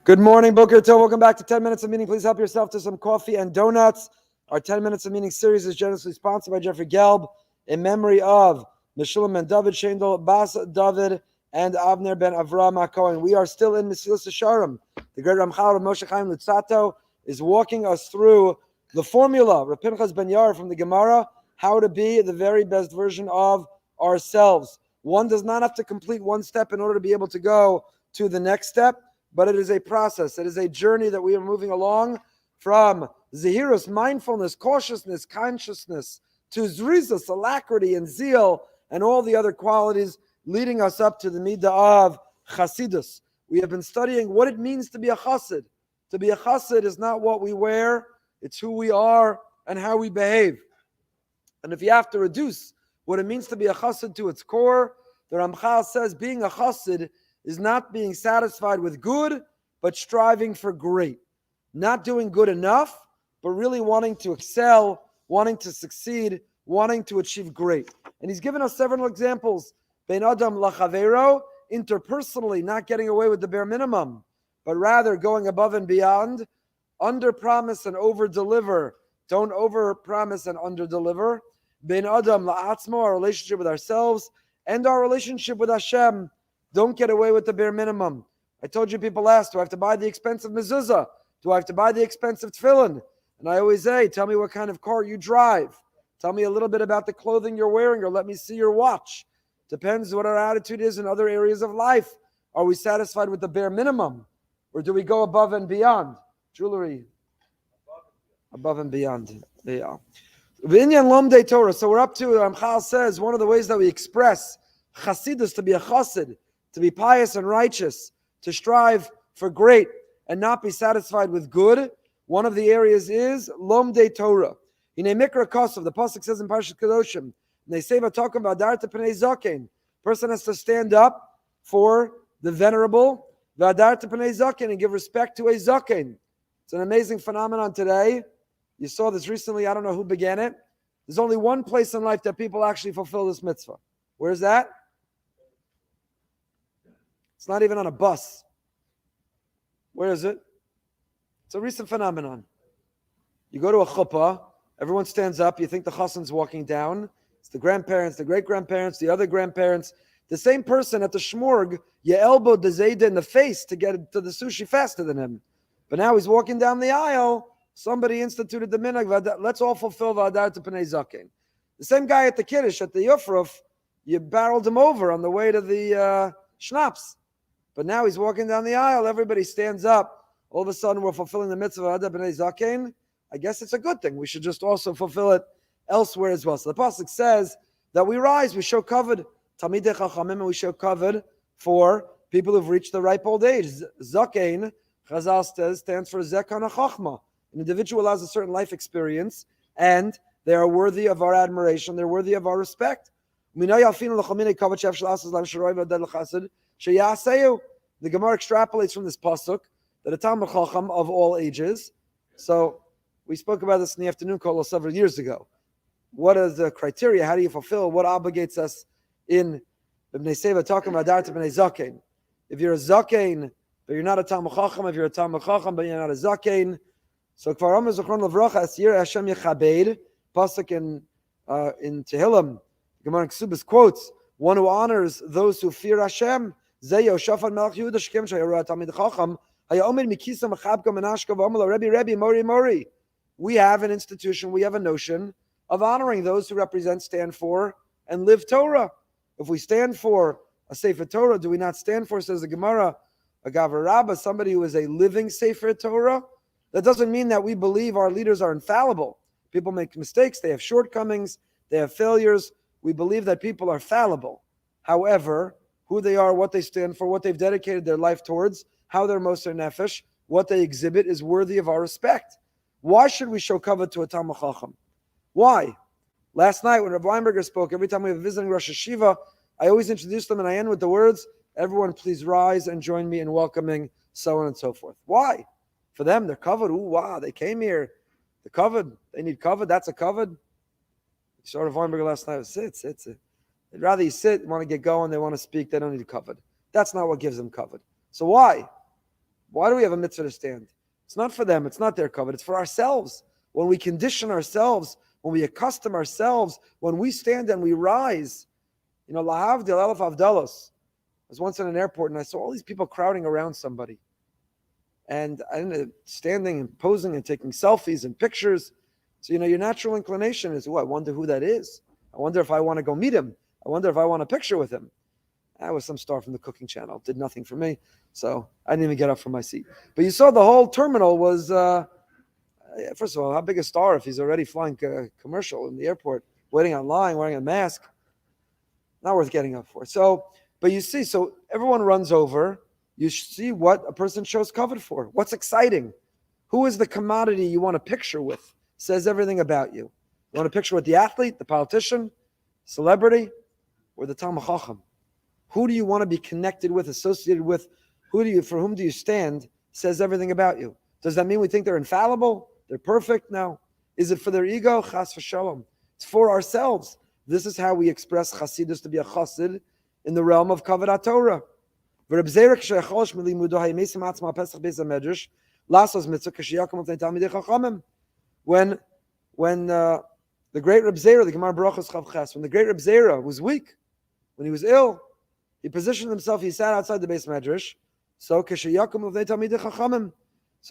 Good morning, Boker Tov. Welcome back to 10 Minutes of Meaning. Please help yourself to some coffee and donuts. Our 10 Minutes of Meaning series is generously sponsored by Jeffrey Gelb in memory of Meshulam ben David, Shendel, Bas David, and Avner ben Avram HaKohen. We are still in Mesillas Yesharim. The great Ramchal, R Moshe Chaim Luzzatto, is walking us through the formula, R Pinchas ben Yair from the Gemara, how to be the very best version of ourselves. One does not have to complete one step in order to be able to go to the next step, but it is a process. It is a journey that we are moving along from zehirus, mindfulness, cautiousness, consciousness, to zrizas, alacrity, and zeal, and all the other qualities leading us up to the midah of Chasidus. We have been studying what it means to be a Chasid. To be a Chasid is not what we wear, it's who we are and how we behave. And if you have to reduce what it means to be a Chasid to its core, the Ramchal says being a Chasid is not being satisfied with good, but striving for great. Not doing good enough, but really wanting to excel, wanting to succeed, wanting to achieve great. And he's given us several examples. Ben Adam lachavero, interpersonally, not getting away with the bare minimum, but rather going above and beyond. Under promise and over deliver. Don't over promise and under deliver. Ben Adam la'atzmo, our relationship with ourselves and our relationship with Hashem. Don't get away with the bare minimum. I told you people ask, do I have to buy the expensive mezuzah? Do I have to buy the expensive tefillin? And I always say, tell me what kind of car you drive. Tell me a little bit about the clothing you're wearing, or let me see your watch. Depends what our attitude is in other areas of life. Are we satisfied with the bare minimum? Or do we go above and beyond? Jewelry. Above and beyond. Yeah. V'inyan lomdi Torah. So we're up to, Ramchal says, one of the ways that we express Chasidus, to be a Chasid, to be pious and righteous, to strive for great and not be satisfied with good. One of the areas is lomdi Torah. In a mikra kosov, the pasuk says in Parashat Kedoshim, they say taqum והדרת פני זקן. Person has to stand up for the venerable, והדרת פני זקן, and give respect to a zaken. It's an amazing phenomenon today. You saw this recently. I don't know who began it. There's only one place in life that people actually fulfill this mitzvah. Where's that? It's not even on a bus. Where is it? It's a recent phenomenon. You go to a chuppah, everyone stands up, you think the chassan's walking down. It's the grandparents, the great-grandparents, the other grandparents. The same person at the shmorg, you elbowed the Zayda in the face to get to the sushi faster than him. But now he's walking down the aisle, somebody instituted the minhag, let's all fulfill vadar to pnei zaken. The same guy at the kiddush, at the yufruf, you barreled him over on the way to the schnapps. But now he's walking down the aisle, everybody stands up. All of a sudden we're fulfilling the mitzvah of Hadar b'nei zaken. I guess it's a good thing. We should just also fulfill it elsewhere as well. So the pasuk says that we rise, we show kavod. Talmidei chachamim, and we show kavod for people who've reached the ripe old age. Zaken, Chazal says, stands for zekan hachachma. An individual has a certain life experience, and they are worthy of our admiration. They're worthy of our respect. Ylpinan kavod שראוי ודאי לחסיד שיעשהו. The Gemara extrapolates from this pasuk that a Talmid Chacham of all ages. So we spoke about this in the afternoon call several years ago. What is the criteria? How do you fulfill? What obligates us in Mefnei Seva talking about Darta b'nei zaken? If you're a zaken, but you're not a Talmid Chacham, if you're a Talmid Chacham, but you're not a zaken. So Kvar Zechron Levracha Asir Hashem Yechbed, pasuk in Tehillim, Gemara Ksubis quotes, one who honors those who fear Hashem. Yehoshafat King of Judah. We have an institution, we have a notion of honoring those who represent, stand for, and live Torah. If we stand for a Sefer Torah, do we not stand for, says the Gemara, a Gavar Rabbah, somebody who is a living Sefer Torah? That doesn't mean that we believe our leaders are infallible. People make mistakes, they have shortcomings, they have failures. We believe that people are fallible. However, who they are, what they stand for, what they've dedicated their life towards, how they're moser nefesh, what they exhibit is worthy of our respect. Why should we show kavod to a Talmid Chacham? Why? Last night when Rav Weinberger spoke, every time we have a visiting Rosh Hashiva, I always introduce them and I end with the words, everyone please rise and join me in welcoming so on and so forth. Why? For them, they're kavod. Ooh, wow, they came here. The kavod, they need kavod, that's a kavod. Short of Weinberger last night, sit. They'd rather you sit, want to get going, they want to speak, they don't need kavod. That's not what gives them kavod. So why? Why do we have a mitzvah to stand? It's not for them. It's not their kavod. It's for ourselves. When we condition ourselves, when we accustom ourselves, when we stand and we rise, lahavdil elef avdalos. I was once in an airport and I saw all these people crowding around somebody. And I ended up standing and posing and taking selfies and pictures. So, your natural inclination is, I wonder who that is. I wonder if I want to go meet him. I wonder if I want a picture with him. That was some star from the cooking channel. Did nothing for me. So I didn't even get up from my seat. But you saw the whole terminal was, first of all, how big a star if he's already flying commercial in the airport, waiting online, wearing a mask. Not worth getting up for. So, but you see, so everyone runs over. You see what a person shows kavod for. What's exciting? Who is the commodity you want a picture with? Says everything about you. You want a picture with the athlete, the politician, celebrity, or the Talmid Chacham? Who do you want to be connected with, associated with? For whom do you stand? Says everything about you. Does that mean we think they're infallible? They're perfect? No. Is it for their ego? Chas v'shalom. It's for ourselves. This is how we express chasidus, to be a chasid in the realm of kavod Torah. When the great Reb Zera, the Gemara Barachos Chav Ches, when the great Reb Zera was weak, when he was ill, he positioned himself, he sat outside the Beis Medrash, so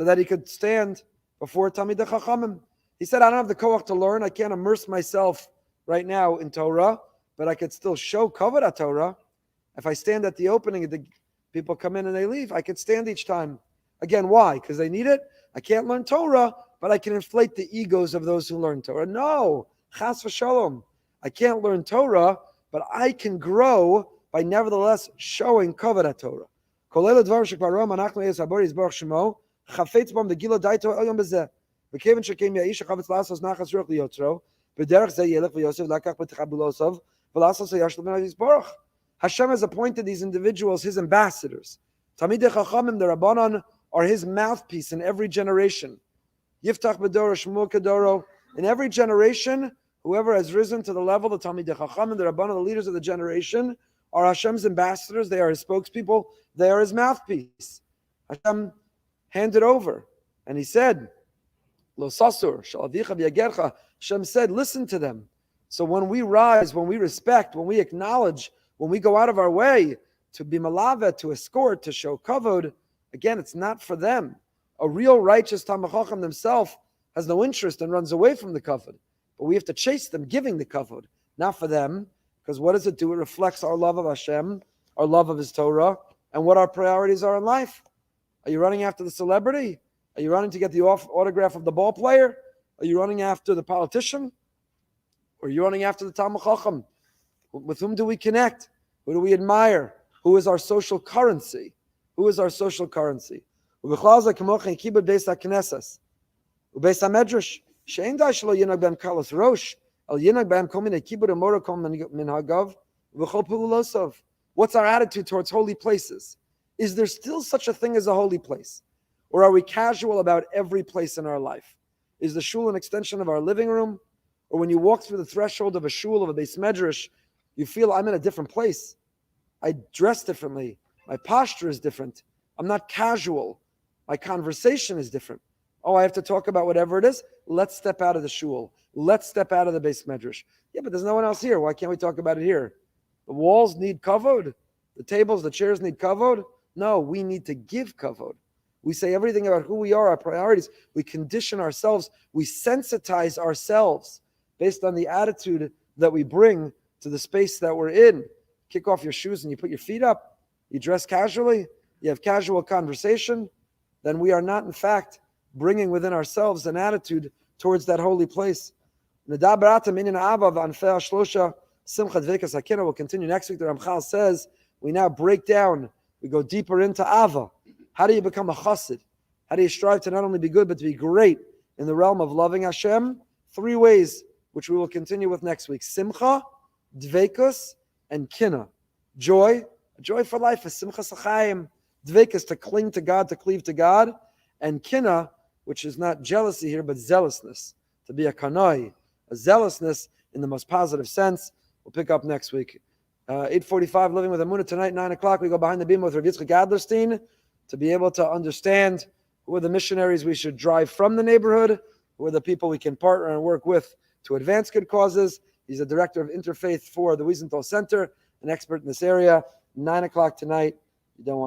that he could stand before Talmidei Chachamim. He said, I don't have the koach to learn, I can't immerse myself right now in Torah, but I could still show kavod Torah. If I stand at the opening, the people come in and they leave, I could stand each time. Again, why? Because they need it? I can't learn Torah, but I can inflate the egos of those who learn Torah. No, chas v'shalom. I can't learn Torah, but I can grow by nevertheless showing kavod Torah. Kolel advar shekvar rom anachnu es habor yizbarach shemo chafetz bam degila daito elyon bezeh v'keven shekem ya'ish chavetz lasos nachas ruach liyotzro b'derech zeh yelech v'yosef lakach b'techabulosov v'lasos yashlo ben yizbarach. Hashem has appointed these individuals his ambassadors. Talmidei Chachamim, the Rabbanon, are his mouthpiece in every generation. Yiftach b'doro shmu kedoro. In every generation, whoever has risen to the level of Talmidei Chachamim, the Rabbanon, the leaders of the generation, are Hashem's ambassadors. They are his spokespeople. They are his mouthpiece. Hashem handed over. And he said, Lo sasur, shalavicha v'yagercha. Hashem said, listen to them. So when we rise, when we respect, when we acknowledge, when we go out of our way to be malavet, to escort, to show kavod, again, it's not for them. A real righteous Talmid Chacham himself has no interest and runs away from the kavod. But we have to chase them, giving the kavod, not for them. Because what does it do? It reflects our love of Hashem, our love of His Torah, and what our priorities are in life. Are you running after the celebrity? Are you running to get the autograph of the ball player? Are you running after the politician? Or are you running after the Talmid Chacham? With whom do we connect? Who do we admire? Who is our social currency? Who is our social currency? What's our attitude towards holy places? Is there still such a thing as a holy place? Or are we casual about every place in our life? Is the shul an extension of our living room? Or when you walk through the threshold of a shul, of a Beis Medrash, you feel I'm in a different place. I dress differently. My posture is different. I'm not casual. My conversation is different. Oh, I have to talk about whatever it is? Let's step out of the shul. Let's step out of the Beis Medrash. Yeah, but there's no one else here. Why can't we talk about it here? The walls need kavod. The tables, the chairs need kavod. No, we need to give kavod. We say everything about who we are, our priorities. We condition ourselves. We sensitize ourselves based on the attitude that we bring to the space that we're in. Kick off your shoes and you put your feet up. You dress casually. You have casual conversation. Then we are not, in fact, bringing within ourselves an attitude towards that holy place. We'll continue next week. The Ramchal says we now break down. We go deeper into Ava. How do you become a Chasid? How do you strive to not only be good, but to be great in the realm of loving Hashem? 3 ways, which we will continue with next week. Simcha, Dveikus, and Kina. Joy, a joy for life is Simcha Sachayim. Dveikus, to cling to God, to cleave to God. And Kina, which is not jealousy here, but zealousness. To be a kanoi, a zealousness in the most positive sense. We'll pick up next week. 8:45, Living with Amunah tonight, 9 o'clock. We go behind the beam with Rav Yitzchak Adlerstein. to be able to understand who are the missionaries we should drive from the neighborhood, who are the people we can partner and work with to advance good causes. He's the director of interfaith for the Wiesenthal Center, an expert in this area. 9 o'clock tonight. You don't want